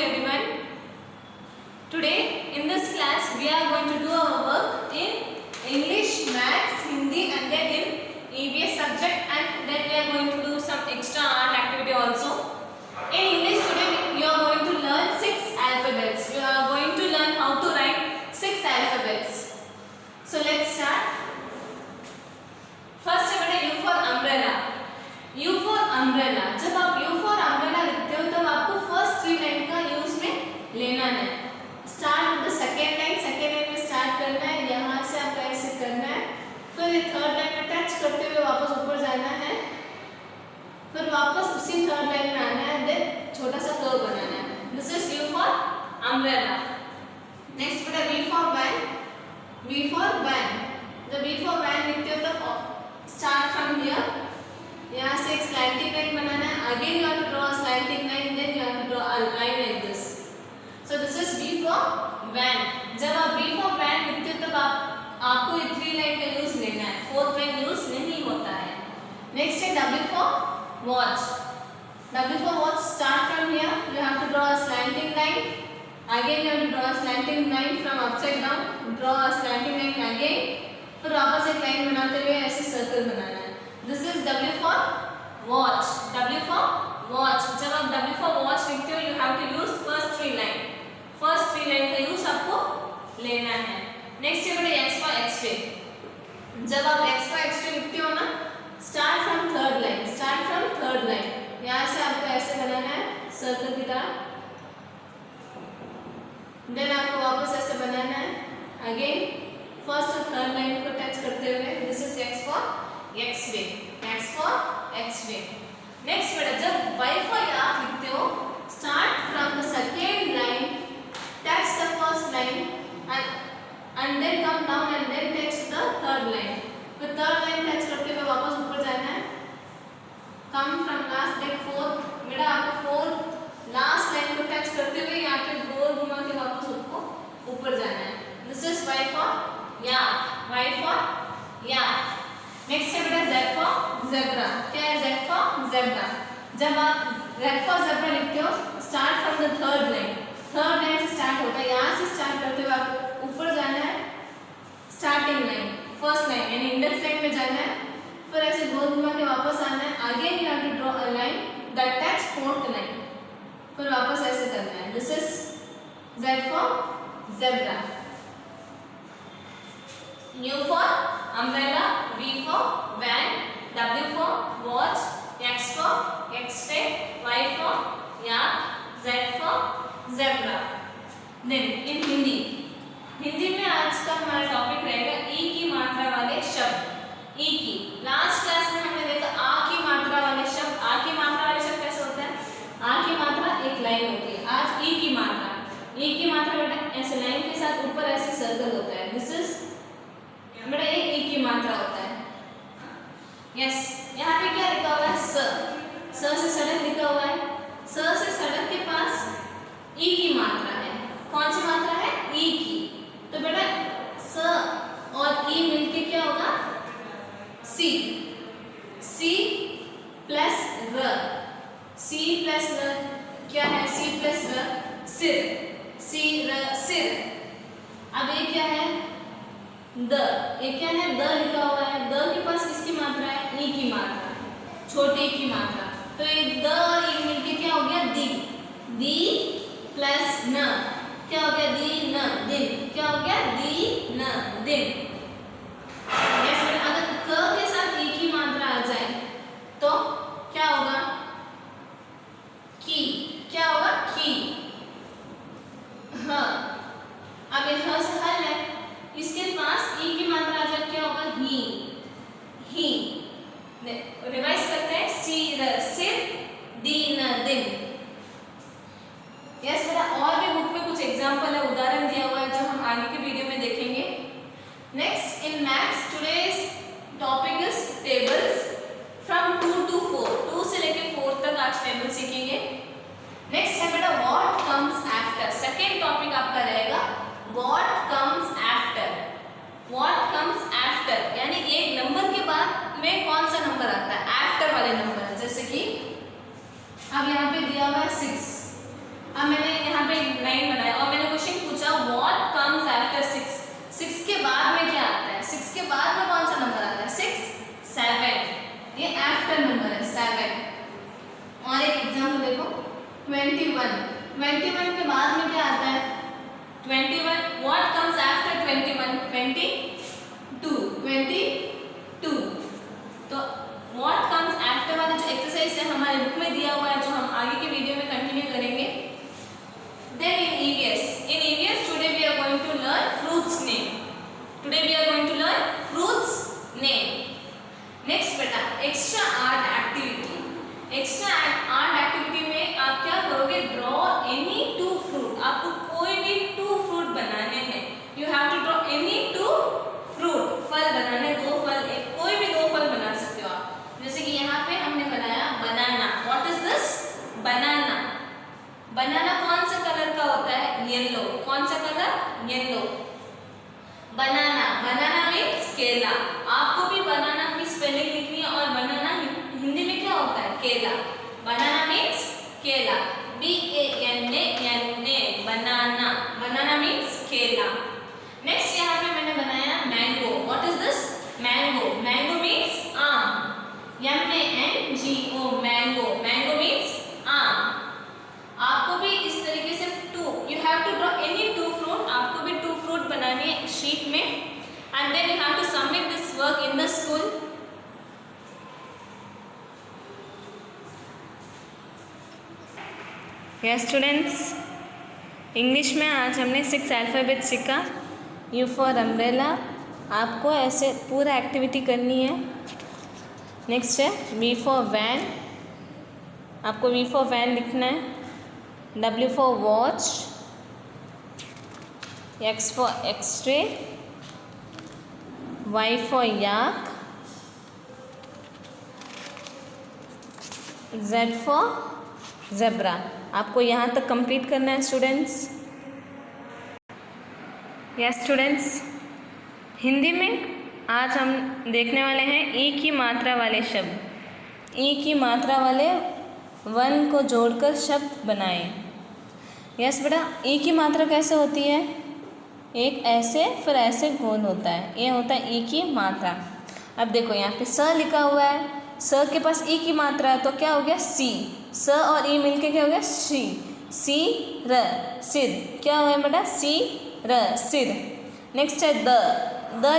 everyone. Today in this class we are going to do our work in English, Maths, Hindi and then in EVS subject, and then we are going to do some extra art activity also. In English today you are going to learn 6 alphabets. You are going to learn how to write 6 alphabets. So let's start. First U for umbrella. U for umbrella. जब आप U for umbrella लिखते हो तब आपको first 3 line का use में लेना है. Start with the second line में स्टार्ट करना है. यहाँ से आपको ऐसे करना है. फिर थर्ड लाइन में टच करते हुए वापस ऊपर जाना है. फिर वापस उसी थर्ड लाइन में आना है. देन छोटा सा कर्व बनाना है. This is U for umbrella. Next बेटा V for van. V for van. जब V for van लिखते हो तब स्टार्ट फ्रॉम हियर. यहाँ से एक स्लैंटिंग लाइन बनाना है. Again you have to draw a slanting line, then you have to draw a line like this. So this is V for van. जब आप V for van लिखते हो तब आपको ये 3 लाइन का यूज लेना है. फोर्थ लाइन यूज नहीं होता है. नेक्स्ट है W for watch. W for watch, start from here. You have to draw a slanting line. Again you have to draw a slanting line from upside down. Draw a slanting line again. फिर वापस एक line बनाते हुए ऐसे circle बनाना है. This is W for watch. W for watch. जब आप W for watch लिखते हो, you have to use first 3 line. First 3 line का यूज आपको लेना है. नेक्स्ट है बेटा X for X-ray. जब आप X for X-ray लिखते हो ना, start from third line. Start from third line. यहाँ से आपको ऐसे बनाना है सर्कल की तरह. देन आपको वापस ऐसे बनाना है. अगेन फर्स्ट और थर्ड लाइन को टच करते हुए. This is X for X-ray. X for X-ray. Next बेटा जब Y for याक लिखते हो, start from the second line, touch the first line and then come down and then touch the third line. फिर third line touch करते हुए वापस ऊपर जाना है. Come from last like fourth. बेटा आपको फोर्थ लास्ट लाइन को टच करते हुए यहाँ पे गोल घुमा के वापस ऊपर जाना है. This is Y for yak. Y for yak. Next है बेटा Z for zebra. क्या है Z for zebra? जब आप Z for zebra लिखते हो, start from the third line. Third line से स्टार्ट होता है. यहाँ से स्टार्ट करते हुए आपको ऊपर जाना है. स्टार्टिंग लाइन, फर्स्ट लाइन यानी इंडेक्स लाइन में जाना है. फिर ऐसे गोल घुमा के वापस आना है. Again you have to draw a line that touch fourth line. फिर वापस ऐसे करना है. This is Z for zebra. U for umbrella, V for van, W for watch, X for X-ray, Y for yak, Z for zebra. Then in Hindi में आज का हमारा topic रहेगा ई की मात्रा वाले शब्द. ई की लास्ट क्लास में हमने देखा आ की मात्रा वाले शब्द. आ की मात्रा वाले शब्द कैसे होता है? आ की मात्रा एक लाइन होती है. आज ई की मात्रा. ई की मात्रा बेटा ऐसे लाइन के साथ ऊपर ऐसे सर्कल होता है. दिस इज बेटा एक ई की मात्रा होता है. यस, यहाँ पे क्या लिखा हुआ है? स से सड़क लिखा हुआ है. स से सड़क के पास ई की मात्रा है. कौन सी मात्रा है? ई की. तो बेटा स और ई मिलके क्या होगा? सी. सी प्लस र. सी प्लस र क्या है? सी प्लस र सिर. सी र सिर. अब ये क्या है? द. ये क्या है? द लिखा हुआ है. द के पास किसकी मात्रा है? ई की मात्रा, छोटी की मात्रा. तो ये द और ई मिलके क्या हो गया? दी. दी प्लस न क्या हो गया? दी न दिन. क्या हो गया? दी न दिन. अगर क के साथ ई की मात्रा आ जाए तो क्या होगा? की. क्या होगा? की. ह. अब ये ह से हल है. इसके पास ई की मात्रा आ जाए क्या होगा? ही. ही. रिवाइज करते हैं. सी र सिर, दी न दिन. यस बेटा और भी बुक में कुछ एग्जांपल है, उदाहरण दिया हुआ है जो हम आगे के वीडियो में देखेंगे. Next in maths today's topic is tables from 2 to 4. 2 से लेके 4 तक आज टेबल सीखेंगे. नेक्स्ट है बेटा what comes after. Second topic आपका रहेगा what comes after. What comes after यानी एक नंबर के बाद में कौन सा नंबर आता है? आफ्टर वाले नंबर. जैसे कि अब यहाँ पे दिया हुआ है 6. अब मैंने यहाँ एक लाइन बनाया और मैंने क्वेश्चन पूछा व्हाट कम्स आफ्टर 6, 6 के बाद में क्या आता है, 6 के बाद में कौन सा नंबर आता है, 6, 7, ये आफ्टर नंबर है 7। और एक एग्जाम्पल देखो 21, 21 के बाद में क्या आता है 21, व्हाट कम्स आफ्टर 21, 22, 22। तो व्हाट कम्स आफ्टर वाला जो एक्सरसाइज है हमारे बुक में दिया हुआ है, जो हम आगे के वीडियो में कंटिन्यू करेंगे। Then in EVS today we are going to learn fruits name. Today we are going to learn fruits name. Next बेटा extra art activity. Extra art activity में आप क्या करोगे, ड्रॉ एनी 2 फ्रूट। आपको कोई भी 2 फ्रूट बनाने हैं। You have to draw any 2 fruit, फल बनाने, 2 फल, कोई भी 2 फल बना सकते हो आप। जैसे कि यहाँ पे हमने बनाया बनाना। व्हाट इज दिस, बनाना। बनाना कौन सा कलर का होता है, येलो। कौन सा कलर, येलो। बनाना, बनाना मीन्स केला। आपको भी बनाना की स्पेलिंग लिखनी है और बनाना हिंदी में क्या होता है, केला। बनाना मीन्स केला, BANANA, बनाना। बनाना मीन्स केला। नेक्स्ट यहाँ पे मैंने बनाया mango. What is this, mango. Mango means आम, MANGO, मैंगो। मैंगो मीन्स आम। आपको भी इस तरीके से 2, you have to draw any 2 fruit. आपको भी 2 फ्रूट बनाने हैं शीट में and then you have to submit this work in the school. Yes students, English में आज हमने 6 अल्फ़ाबेट सीखा। You for umbrella. आपको ऐसे पूरा एक्टिविटी करनी है। नेक्स्ट है V फॉर वैन। आपको V फॉर वैन लिखना है। W for watch, X for X-ray, Y for yak, Z for zebra। आपको यहाँ तक कंप्लीट करना है स्टूडेंट्स। यस स्टूडेंट्स, हिंदी में आज हम देखने वाले हैं ई की मात्रा वाले शब्द। ई की मात्रा वाले वन को जोड़कर शब्द बनाएं। यस बेटा, ई की मात्रा कैसे होती है, एक ऐसे फिर ऐसे गोल होता है, ये होता है ई की मात्रा। अब देखो यहाँ पे स लिखा हुआ है, स के पास ई की मात्रा है तो क्या हो गया, सी। स और ई मिलके क्या हो गया, सी। सी र, सिर। क्या हुआ है बेटा, सी र, सिर। नेक्स्ट है द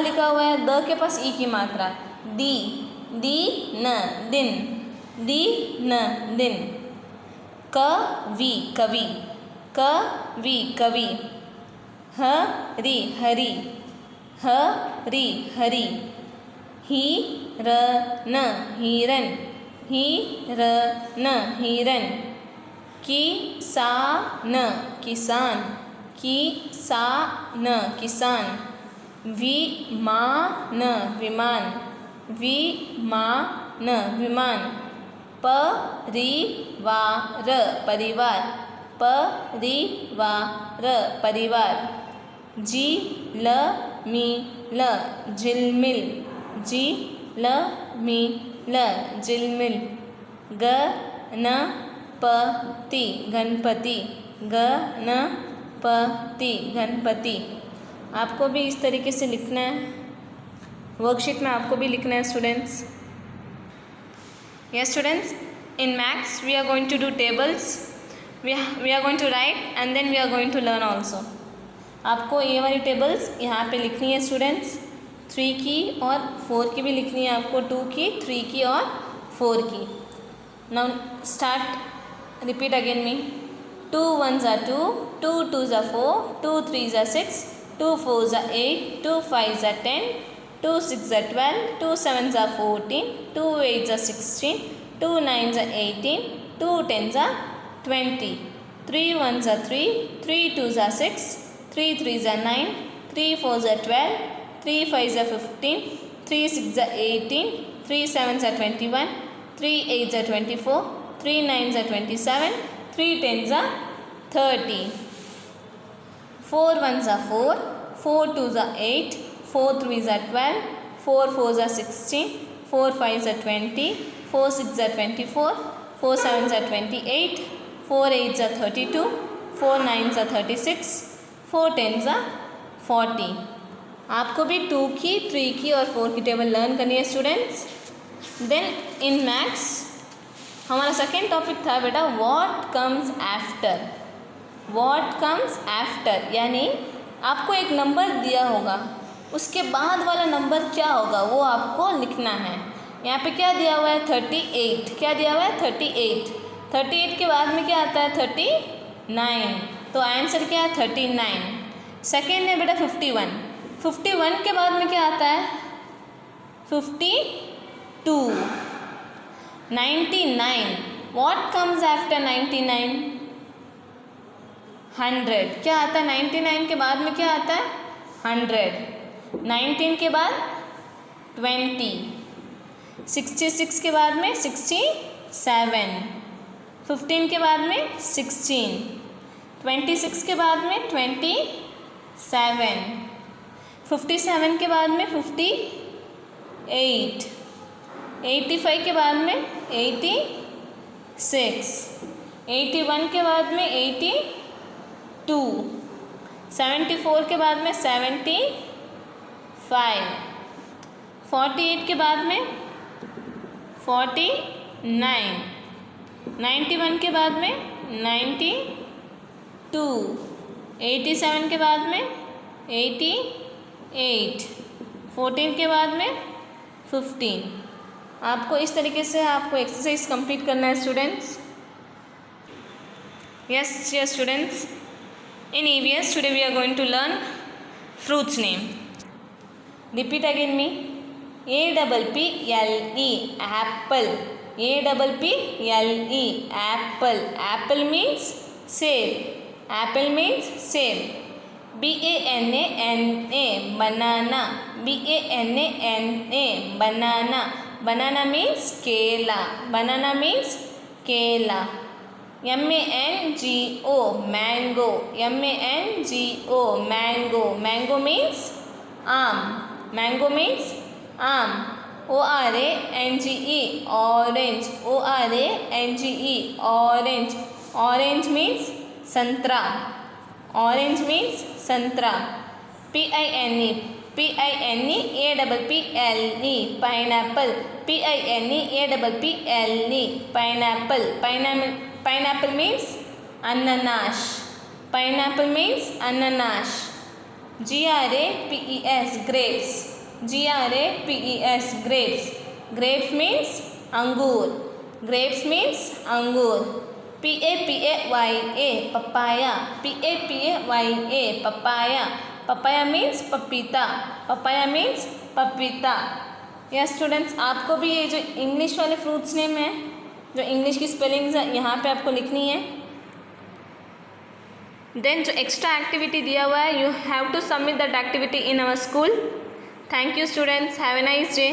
लिखा हुआ है, द के पास ई की मात्रा, दी। दी न, दिन। दी न, दिन। कवि, कवि। कवि, कवि। हरि, हरि। हरि, हरि। हिरन, हिरन। हिरन, हिरन। किसान, किसान। किसान, किसान। विमान, विमान। विमान, विमान। परिवार, परिवार। परिवार, परिवार। झिलमिल, झिलमिल। झिलमिल, झिलमिल। गणपति, गणपति। गणपति, गणपति। आपको भी इस तरीके से लिखना है, वर्कशीट में आपको भी लिखना है students. Yes students, in maths we are going to do tables. We are going to write and then we are going to learn also. आपको ये वाली टेबल्स यहाँ पे लिखनी है स्टूडेंट्स, 3 की और 4 की भी लिखनी है आपको, 2 की, 3 की और 4 की। Now start, repeat again me. 2 1s are 2, 2 2s are 4, 2 3s are 6, 2 4s are 8, 2 5s are 10, 2 6s are 12, 2 7s are 14, 2 8s are 16, 2 9s are 18, 2 10s are 20, 3 1s are 3, 3 2s are 6, 3 3s are 9, 3 4s are 12, 3 5s are 15, 3 6s are 18, 3 7s are 21, 3 8s are 24, 3 9s are 27, 3 10s are 30, 4 1s are 4, 4 2s are 8, 4 3s are 12, 4 4s are 16, 4 5s are 20, 4 6s are 24, 4 7s are 28, 4 8s are 32, 4 9 सा 36, 4 10 सा 40। आपको भी 2 की, 3 की और 4 की table learn करनी है स्टूडेंट्स। देन इन मैथ्स हमारा सेकेंड टॉपिक था बेटा what comes after. What comes after यानी आपको एक नंबर दिया होगा, उसके बाद वाला नंबर क्या होगा वो आपको लिखना है। यहाँ पे क्या दिया हुआ है 38, क्या दिया हुआ है 38, 38 के बाद में क्या आता है 39, तो आंसर क्या है 39। सेकेंड है बेटा 51, 51 के बाद में क्या आता है 52, 99, व्हाट कम्स आफ्टर 99, 100, क्या आता है 99 के बाद में क्या आता है 100, 19 के बाद 20, 66 के बाद में 67, 15 के बाद में 16, 26 के बाद में 27, 57 के बाद में 58, 85 के बाद में 86, 81 के बाद में 82, 74 के बाद में 75, 48 के बाद में 49, 91 के बाद में 92, 87 के बाद में 88, 14 के बाद में 15। आपको इस तरीके से आपको एक्सरसाइज कंप्लीट करना है students. Yes, dear students. In EVS today we are going to learn fruits name. Repeat again me. APPLE apple. APPLE apple. Apple means save. Apple means save. BANANA banana. BANANA banana. Banana means kela. Banana means kela. MANGO mango. MANGO mango. Mango means आम. Mango means आम. ORANGE orange. ORANGE orange. Orange means संतरा. Orange means संतरा. PINE PINEAPPLE pineapple. PINEAPPLE pineapple. Pineapple means ananas. Pineapple means ananas. GRAPES grapes. GRAPES grapes. Grapes means angur. Grapes means angur. PAPAYA papaya. PAPAYA papaya. Papaya means पपीता. Papaya means पपीता. Yes students, आपको भी ये जो English वाले fruits name है, जो English की स्पेलिंग्स है यहाँ पे आपको लिखनी है। देन जो एक्स्ट्रा एक्टिविटी दिया हुआ है, you have to submit that activity in our school. Thank you students, have a nice day.